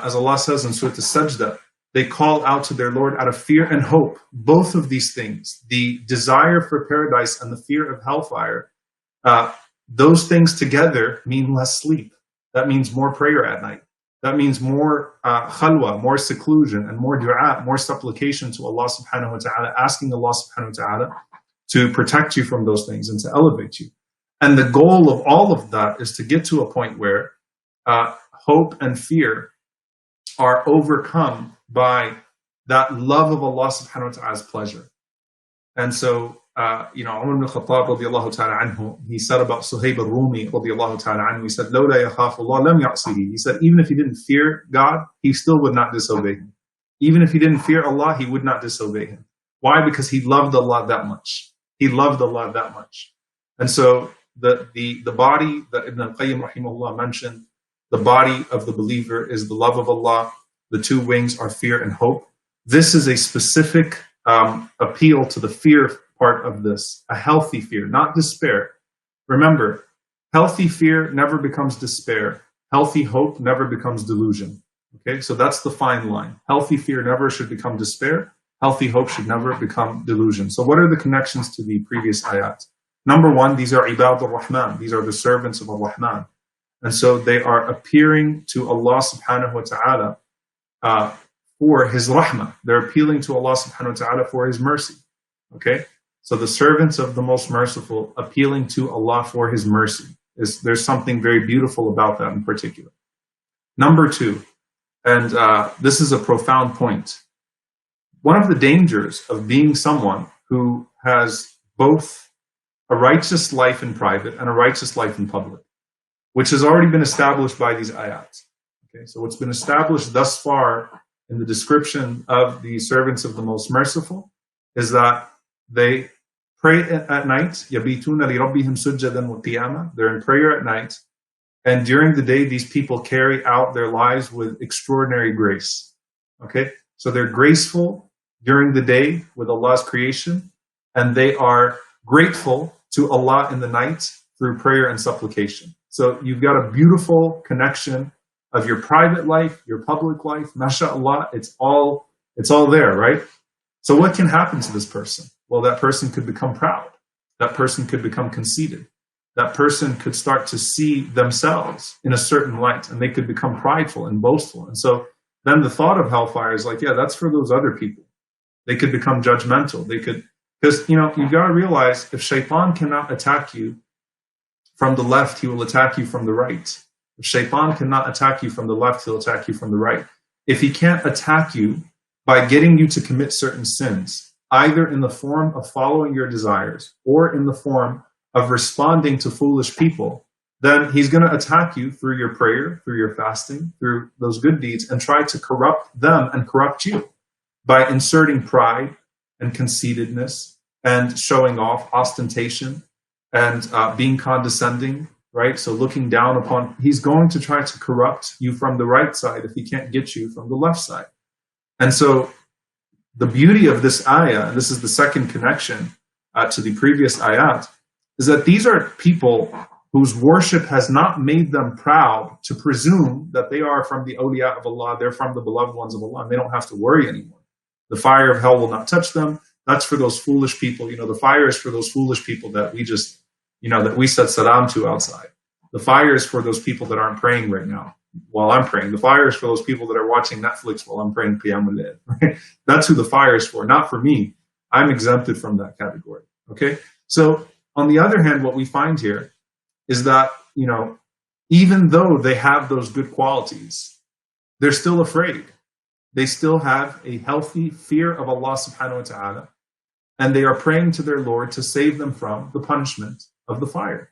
as Allah says in Surah Al-Sajdah, they call out to their Lord out of fear and hope. Both of these things, the desire for paradise and the fear of hellfire, those things together mean less sleep. That means more prayer at night. That means more khalwa, more seclusion, and more dua, more supplication to Allah subhanahu wa ta'ala, asking Allah subhanahu wa ta'ala to protect you from those things and to elevate you. And the goal of all of that is to get to a point where hope and fear are overcome by that love of Allah subhanahu wa ta'ala's pleasure. And so, Umar ibn Khattab radiallahu ta'ala anhu, he said about Suhaib al-Rumi radiallahu ta'ala anhu, he said, لَوْلَا يَخَافُ اللَّهَ لَمْ يَعْصِهِ. He said, even if he didn't fear God, he still would not disobey him. Even if he didn't fear Allah, he would not disobey him. Why? Because he loved Allah that much. He loved Allah that much. And so, the body that Ibn al-Qayyim rahimahullah mentioned, the body of the believer is the love of Allah. The two wings are fear and hope. This is a specific appeal to the fear part of this, a healthy fear, not despair. Remember, healthy fear never becomes despair. Healthy hope never becomes delusion. Okay, so that's the fine line. Healthy fear never should become despair. Healthy hope should never become delusion. So what are the connections to the previous ayat? Number one, these are ibad al-Rahman. These are the servants of al-Rahman. And so they are appearing to Allah subhanahu wa ta'ala for His rahmah. They're appealing to Allah subhanahu wa ta'ala for His mercy. Okay? So the servants of the Most Merciful appealing to Allah for His mercy. There's something very beautiful about that in particular. Number two, and this is a profound point. One of the dangers of being someone who has both a righteous life in private and a righteous life in public, which has already been established by these ayats. Okay, so what's been established thus far in the description of the servants of the Most Merciful is that they pray at night. يَبِيتُونَ لِرَبِّهِمْ سُجَّدًا وَقِيَامًا. They're in prayer at night. And during the day, these people carry out their lives with extraordinary grace. Okay, so they're graceful during the day with Allah's creation, and they are grateful to Allah in the night through prayer and supplication. So you've got a beautiful connection of your private life, your public life. MashaAllah, it's all there, right? So what can happen to this person? Well, that person could become proud. That person could become conceited. That person could start to see themselves in a certain light, and they could become prideful and boastful. And so then the thought of hellfire is like, yeah, that's for those other people. They could become judgmental. They could, because, you've got to realize if shaitan cannot attack you from the left, he will attack you from the right. If shaitan cannot attack you from the left, he'll attack you from the right. If he can't attack you by getting you to commit certain sins, either in the form of following your desires or in the form of responding to foolish people, then he's going to attack you through your prayer, through your fasting, through those good deeds, and try to corrupt them and corrupt you by inserting pride and conceitedness and showing off, ostentation, and being condescending, right? So looking down upon, he's going to try to corrupt you from the right side if he can't get you from the left side. And so the beauty of this ayah, and this is the second connection to the previous ayat, is that these are people whose worship has not made them proud to presume that they are from the awliya of Allah, they're from the beloved ones of Allah, and they don't have to worry anymore. The fire of hell will not touch them. That's for those foolish people. The fire is for those foolish people that we just, that we said salam to outside. The fire is for those people that aren't praying right now while I'm praying. The fire is for those people that are watching Netflix while I'm praying Qiyamul Layl. Right? That's who the fire is for, not for me. I'm exempted from that category. Okay? So on the other hand, what we find here is that, even though they have those good qualities, they're still afraid. They still have a healthy fear of Allah subhanahu wa ta'ala, and they are praying to their Lord to save them from the punishment of the fire.